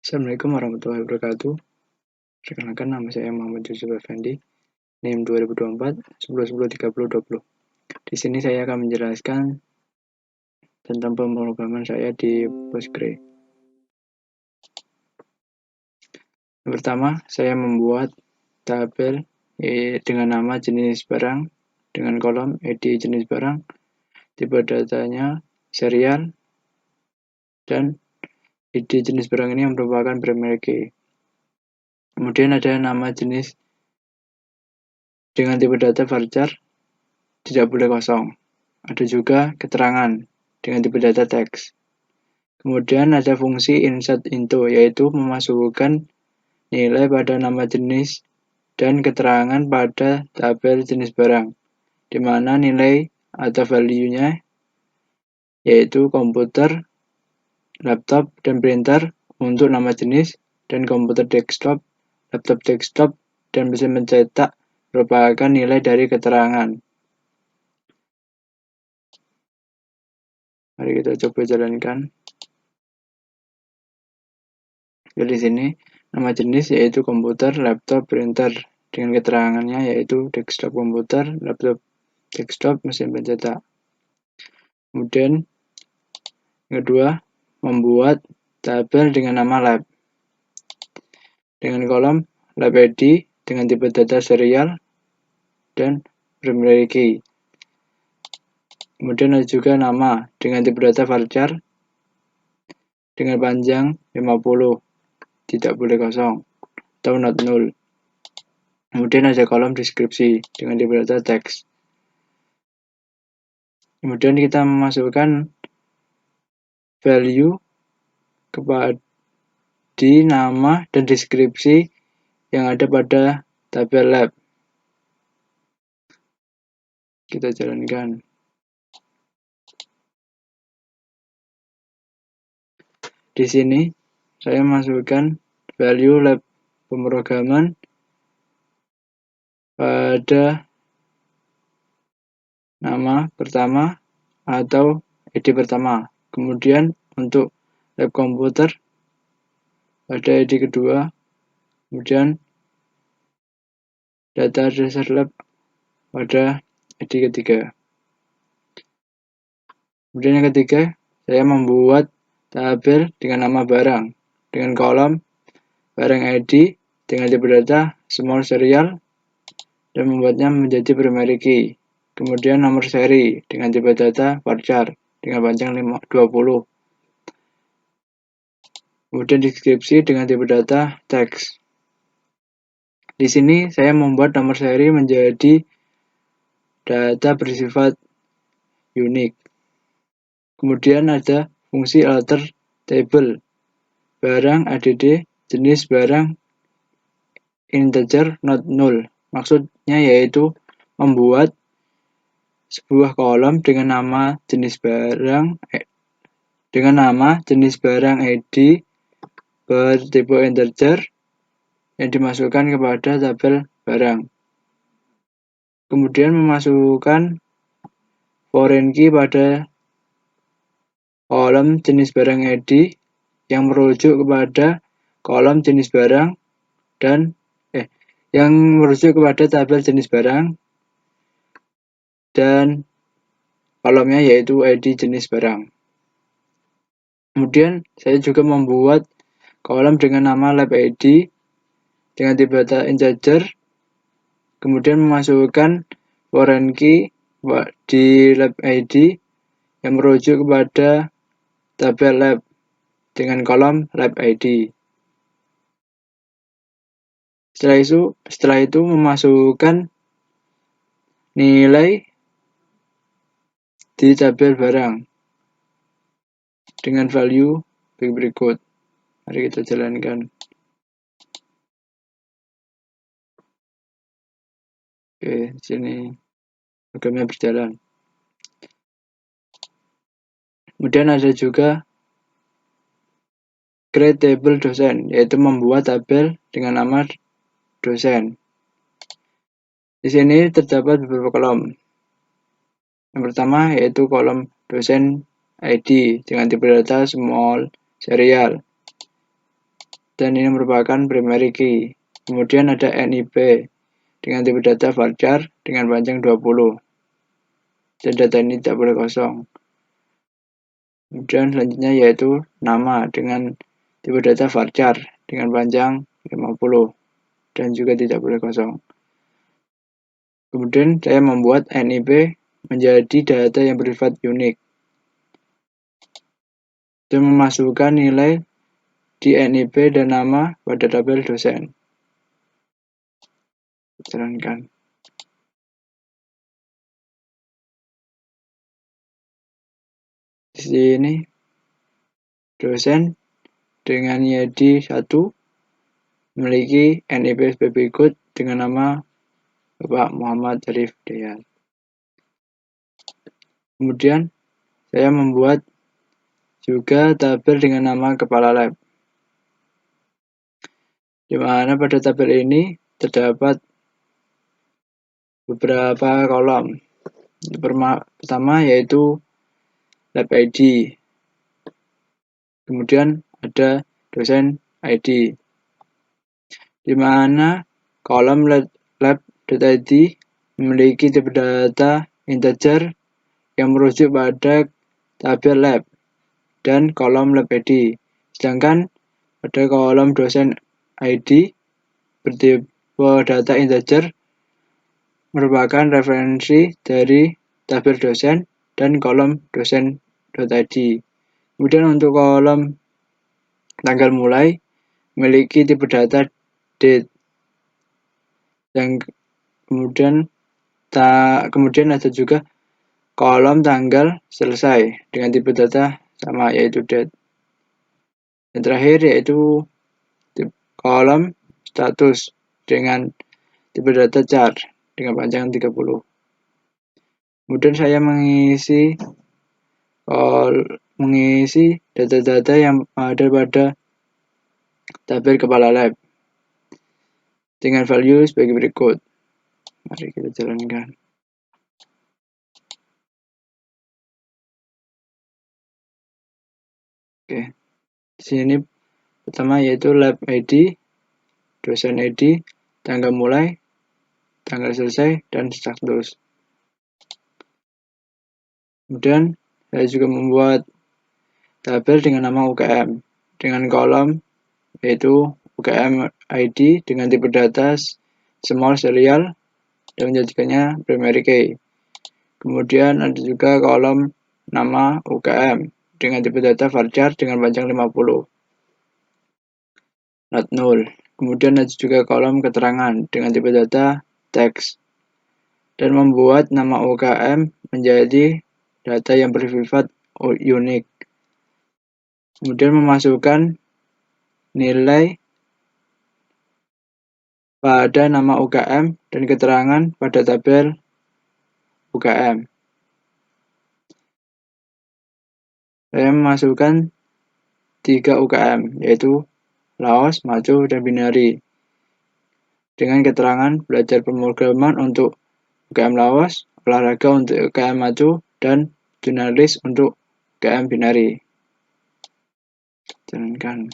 Assalamualaikum warahmatullahi wabarakatuh. Perkenalkan, nama saya Muhammad Yusuf Effendi, NIM 2024 10 10 30 20. Di sini saya akan menjelaskan tentang pemrograman saya di Postgre. Yang pertama, saya membuat tabel dengan nama jenis barang dengan kolom ID jenis barang, tipe datanya serial, dan ID jenis barang ini merupakan primary key. Kemudian ada nama jenis dengan tipe data varchar, tidak boleh kosong. Ada juga keterangan dengan tipe data teks. Kemudian ada fungsi insert into, yaitu memasukkan nilai pada nama jenis dan keterangan pada tabel jenis barang, di mana nilai atau value-nya yaitu komputer, laptop, dan printer untuk nama jenis, dan komputer desktop, laptop desktop, dan mesin mencetak merupakan nilai dari keterangan. Mari kita coba jalankan. Di sini nama jenis yaitu komputer, laptop, printer, dengan keterangannya yaitu desktop komputer, laptop desktop, mesin pencetak. Kemudian yang kedua, membuat tabel dengan nama lab dengan kolom lab ID dengan tipe data serial dan primary key. Kemudian ada juga nama dengan tipe data varchar dengan panjang 50, tidak boleh kosong atau not null. Kemudian ada kolom deskripsi dengan tipe data teks. Kemudian kita memasukkan value kepada di nama dan deskripsi yang ada pada tabel lab. Kita jalankan. Di sini saya masukkan value lab pemrograman pada nama pertama atau ID pertama. Kemudian untuk lab komputer pada ID kedua. Kemudian data dasar lab pada ID ketiga. Kemudian yang ketiga, saya membuat tabel dengan nama barang dengan kolom barang ID dengan tipe data small serial dan membuatnya menjadi primary key. Kemudian nomor seri dengan tipe data varchar dengan panjang 20. Kemudian deskripsi dengan tipe data teks. Di sini saya membuat nomor seri menjadi data bersifat unik. Kemudian ada fungsi alter table barang add jenis barang integer not null. Maksudnya yaitu membuat sebuah kolom dengan nama jenis barang ID bertipe integer yang dimasukkan kepada tabel barang. Kemudian memasukkan foreign key pada kolom jenis barang ID yang merujuk kepada kolom jenis barang dan yang merujuk kepada tabel jenis barang dan kolomnya yaitu ID jenis barang. Kemudian saya juga membuat kolom dengan nama lab ID dengan tipe data integer, kemudian memasukkan foreign key di lab ID yang merujuk kepada tabel lab dengan kolom lab ID. Setelah itu memasukkan nilai di tabel barang dengan value berikut. Mari kita jalankan. Oke, sini programnya berjalan. Kemudian ada juga create table dosen, yaitu membuat tabel dengan nama dosen. Di sini terdapat beberapa kolom. Yang pertama yaitu kolom dosen ID dengan tipe data small serial. dan ini merupakan primary key. Kemudian ada NIP dengan tipe data varchar dengan panjang 20. Dan data ini tidak boleh kosong. Kemudian selanjutnya yaitu nama dengan tipe data varchar dengan panjang 50 dan juga tidak boleh kosong. Kemudian saya membuat NIP menjadi data yang bersifat unik dan memasukkan nilai di NIP dan nama pada tabel dosen. Jalankan. Di sini dosen dengan ID 1 memiliki NIP berikut dengan nama Bapak Muhammad Arif Dayat. Kemudian saya membuat juga tabel dengan nama kepala lab, di mana pada tabel ini terdapat beberapa kolom. Pertama yaitu lab ID, kemudian ada dosen ID, di mana kolom lab.id memiliki tipe data integer yang merujuk pada tabel lab dan kolom lab ID. Sedangkan pada kolom dosen ID bertipe data integer merupakan referensi dari tabel dosen dan kolom dosen.id. Kemudian untuk kolom tanggal mulai memiliki tipe data date. Dan kemudian ada juga kolom tanggal selesai dengan tipe data sama yaitu date. Yang terakhir yaitu kolom status dengan tipe data chart dengan panjang 30. Kemudian saya mengisi data-data yang ada pada tabel kepala lab dengan value sebagai berikut. Mari kita jalankan. Oke. Di sini pertama yaitu lab ID, dosen ID, tanggal mulai, tanggal selesai, dan status. Kemudian saya juga membuat tabel dengan nama UKM dengan kolom yaitu UKM ID dengan tipe data small serial dan menjadikannya primary key. Kemudian ada juga kolom nama UKM dengan tipe data varchar dengan panjang 50. Not null. Kemudian ada juga kolom keterangan dengan tipe data text. Dan membuat nama UKM menjadi data yang bersifat unik. Kemudian memasukkan nilai pada nama UKM dan keterangan pada tabel UKM. Saya memasukkan 3 UKM, yaitu Laos, Maco, dan Binari. Dengan keterangan belajar pemrograman untuk UKM Laos, olahraga untuk UKM Maco, dan jurnalis untuk UKM Binari. Jalankan.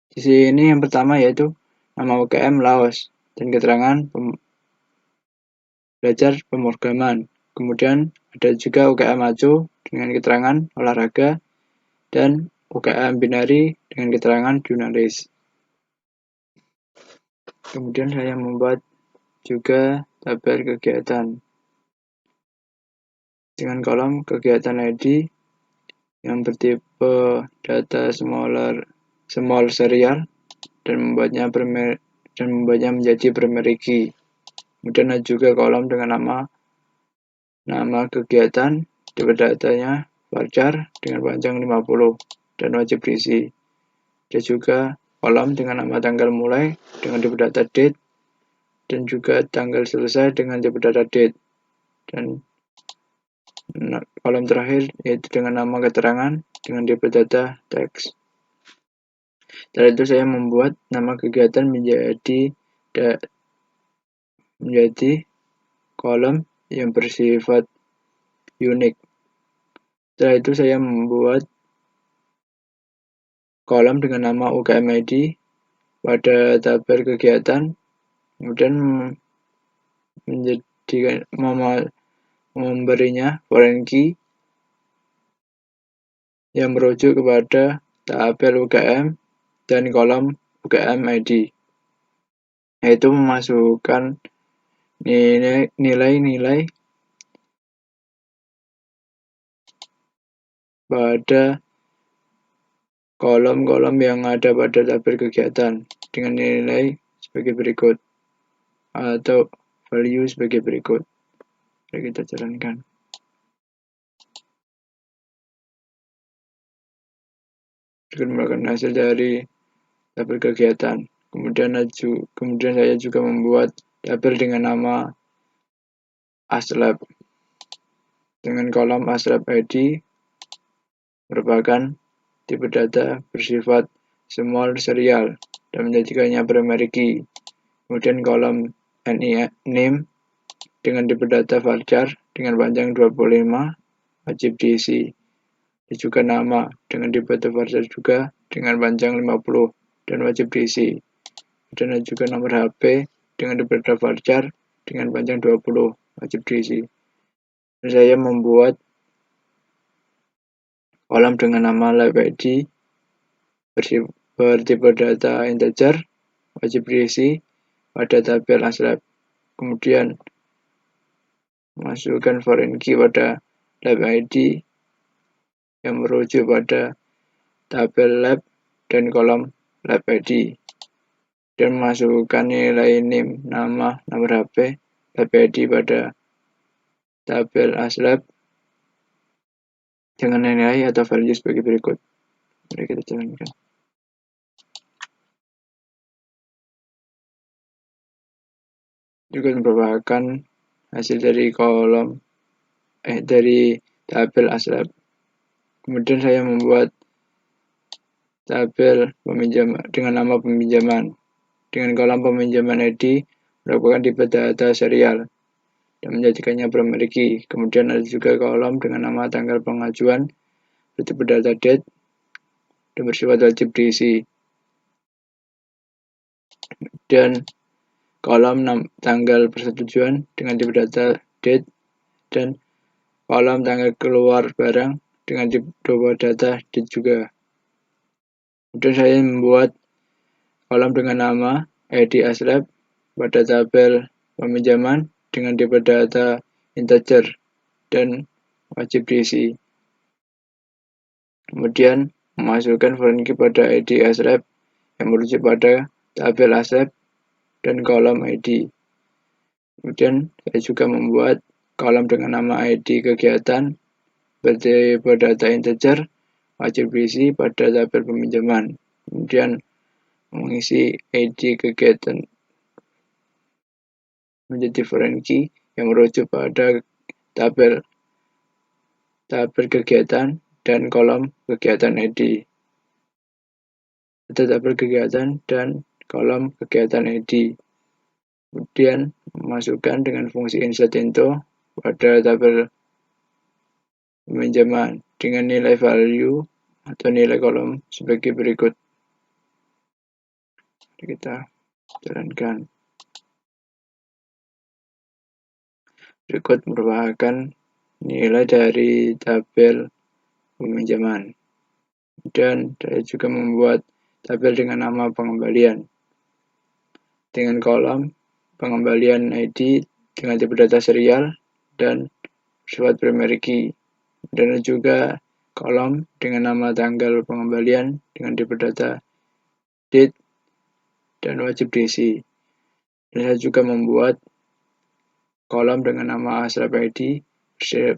Di sini yang pertama yaitu nama UKM Laos dan keterangan belajar pemrograman. Kemudian ada juga UKM Maco dengan keterangan olahraga dan UKM Binari dengan keterangan jurnalis. Kemudian saya membuat juga tabel kegiatan dengan kolom kegiatan ID yang bertipe data small serial dan membuatnya menjadi primary key. Kemudian ada juga kolom dengan nama kegiatan, tipe datanya varchar dengan panjang 50 dan wajib diisi. Ada juga kolom dengan nama tanggal mulai dengan tipe data date dan juga tanggal selesai dengan tipe data date. Dan kolom terakhir yaitu dengan nama keterangan dengan tipe data text. Setelah itu saya membuat nama kegiatan menjadi kolom yang bersifat unik. Setelah itu saya membuat kolom dengan nama UKM ID pada tabel kegiatan, kemudian memberinya foreign key yang merujuk kepada tabel UKM dan kolom UKM ID, yaitu memasukkan nilai-nilai pada kolom-kolom yang ada pada tabel kegiatan dengan nilai sebagai berikut atau value sebagai berikut. Mari kita jalankan. Dengan melakukan hasil dari tabel kegiatan. Kemudian saya juga membuat tabel dengan nama ASLab dengan kolom ASLab ID merupakan tipe data bersifat small serial dan menjadikannya primary key. Kemudian kolom name dengan tipe data varchar dengan panjang 25 wajib diisi. Dan juga nama dengan tipe data varchar juga dengan panjang 50 dan wajib diisi. Dan juga nomor HP dengan tipe data varchar dengan panjang 20 wajib diisi. Dan saya membuat kolom dengan nama lab ID bertipe data integer wajib diisi pada tabel ASLab. Kemudian masukkan foreign key pada lab ID yang merujuk pada tabel lab dan kolom lab ID. Dan masukkan nilai name, nama, nomor HP, lab ID pada tabel ASLab dengan nilai atau value sebagai berikut. Mari kita jalankan. Juga merupakan hasil dari dari tabel ASLab. Kemudian saya membuat tabel peminjaman dengan nama peminjaman dengan kolom peminjaman ID merupakan tipe data serial dan menjadikannya primary key. Kemudian ada juga kolom dengan nama tanggal pengajuan bertipe data date dan bersifat wajib diisi. Dan kolom tanggal persetujuan dengan tipe data date dan kolom tanggal keluar barang dengan tipe data date juga. Kemudian saya membuat kolom dengan nama ID ASLab pada tabel peminjaman dengan tipe data integer dan wajib diisi. Kemudian memasukkan foreign key pada ID ASLab yang merujuk pada tabel ASLab dan kolom ID. Kemudian saya juga membuat kolom dengan nama ID kegiatan bertipe data integer wajib diisi pada tabel peminjaman. Kemudian mengisi ID kegiatan menjadi foreign key yang merujuk pada tabel kegiatan dan kolom kegiatan ID. Pada tabel kegiatan dan kolom kegiatan ID. Kemudian memasukkan dengan fungsi insert into pada tabel peminjaman dengan nilai value atau nilai kolom sebagai berikut. Kita jalankan. Berikut merupakan nilai dari tabel peminjaman. Dan saya juga membuat tabel dengan nama pengembalian dengan kolom pengembalian ID dengan tipe data serial dan bersifat primary key, dan juga kolom dengan nama tanggal pengembalian dengan tipe data date dan wajib diisi. Dan saya juga membuat kolom dengan nama ASLab ID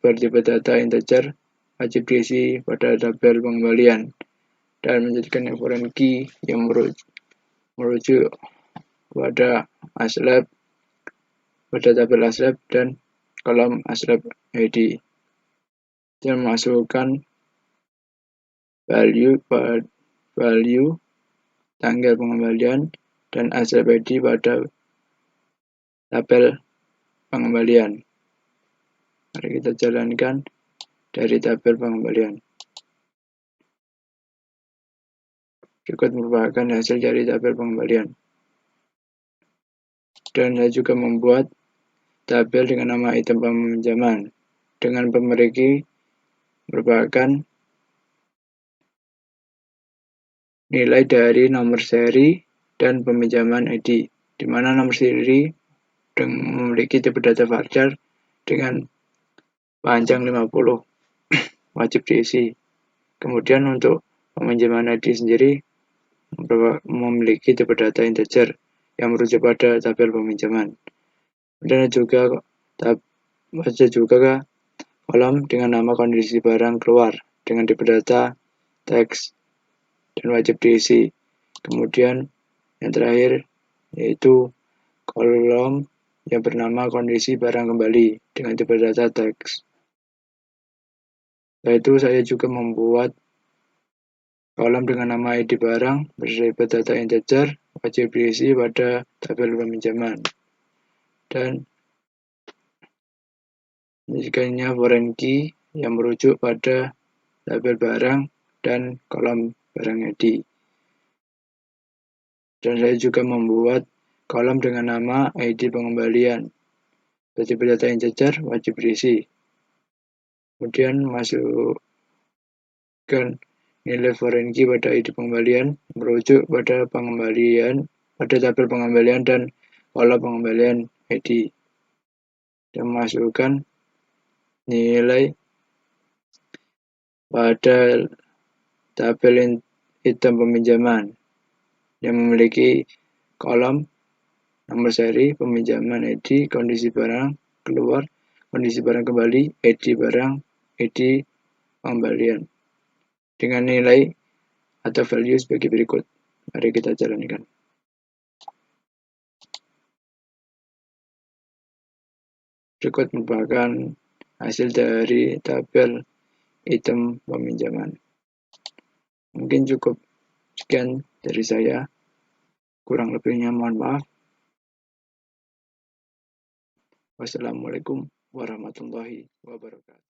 bertipe data integer wajib diisi pada tabel pengembalian dan menjadikan foreign key yang merujuk pada ASLab pada tabel ASLab dan kolom ASLab ID. Dan masukkan value tanggal pengembalian dan ASLab ID pada tabel pengembalian. Mari kita jalankan dari tabel pengembalian. Berikut merupakan hasil dari tabel pengembalian. Dan saya juga membuat tabel dengan nama item peminjaman dengan pemeriki merupakan nilai dari nomor seri dan peminjaman ID, di mana nomor seri memiliki tipe data varchar dengan panjang 50, wajib diisi. Kemudian untuk peminjaman ID sendiri memiliki tipe data integer yang merujuk pada tabel peminjaman. Dan juga ada juga kolom dengan nama kondisi barang keluar dengan tipe data teks dan wajib diisi. Kemudian yang terakhir yaitu kolom yang bernama kondisi barang kembali dengan tipe data teks. Setelah itu saya juga membuat kolom dengan nama ID barang bertipe data integer wajib diisi pada tabel peminjaman. Dan jikanya foreign key yang merujuk pada tabel barang dan kolom barang ID. Dan saya juga membuat kolom dengan nama ID pengembalian bertipe data integer wajib diisi. Kemudian masukkan nilai foreign key pada ID pengembalian merujuk pada tabel pengembalian dan kolom pengembalian ID. Dan masukkan nilai pada tabel item peminjaman yang memiliki kolom nomor seri, peminjaman ID, kondisi barang keluar, kondisi barang kembali, ID barang, ID pengembalian dengan nilai atau value sebagai berikut. Mari kita jalankan. Berikut merupakan hasil dari tabel item peminjaman. Mungkin cukup sekian dari saya. Kurang lebihnya mohon maaf. Wassalamualaikum warahmatullahi wabarakatuh.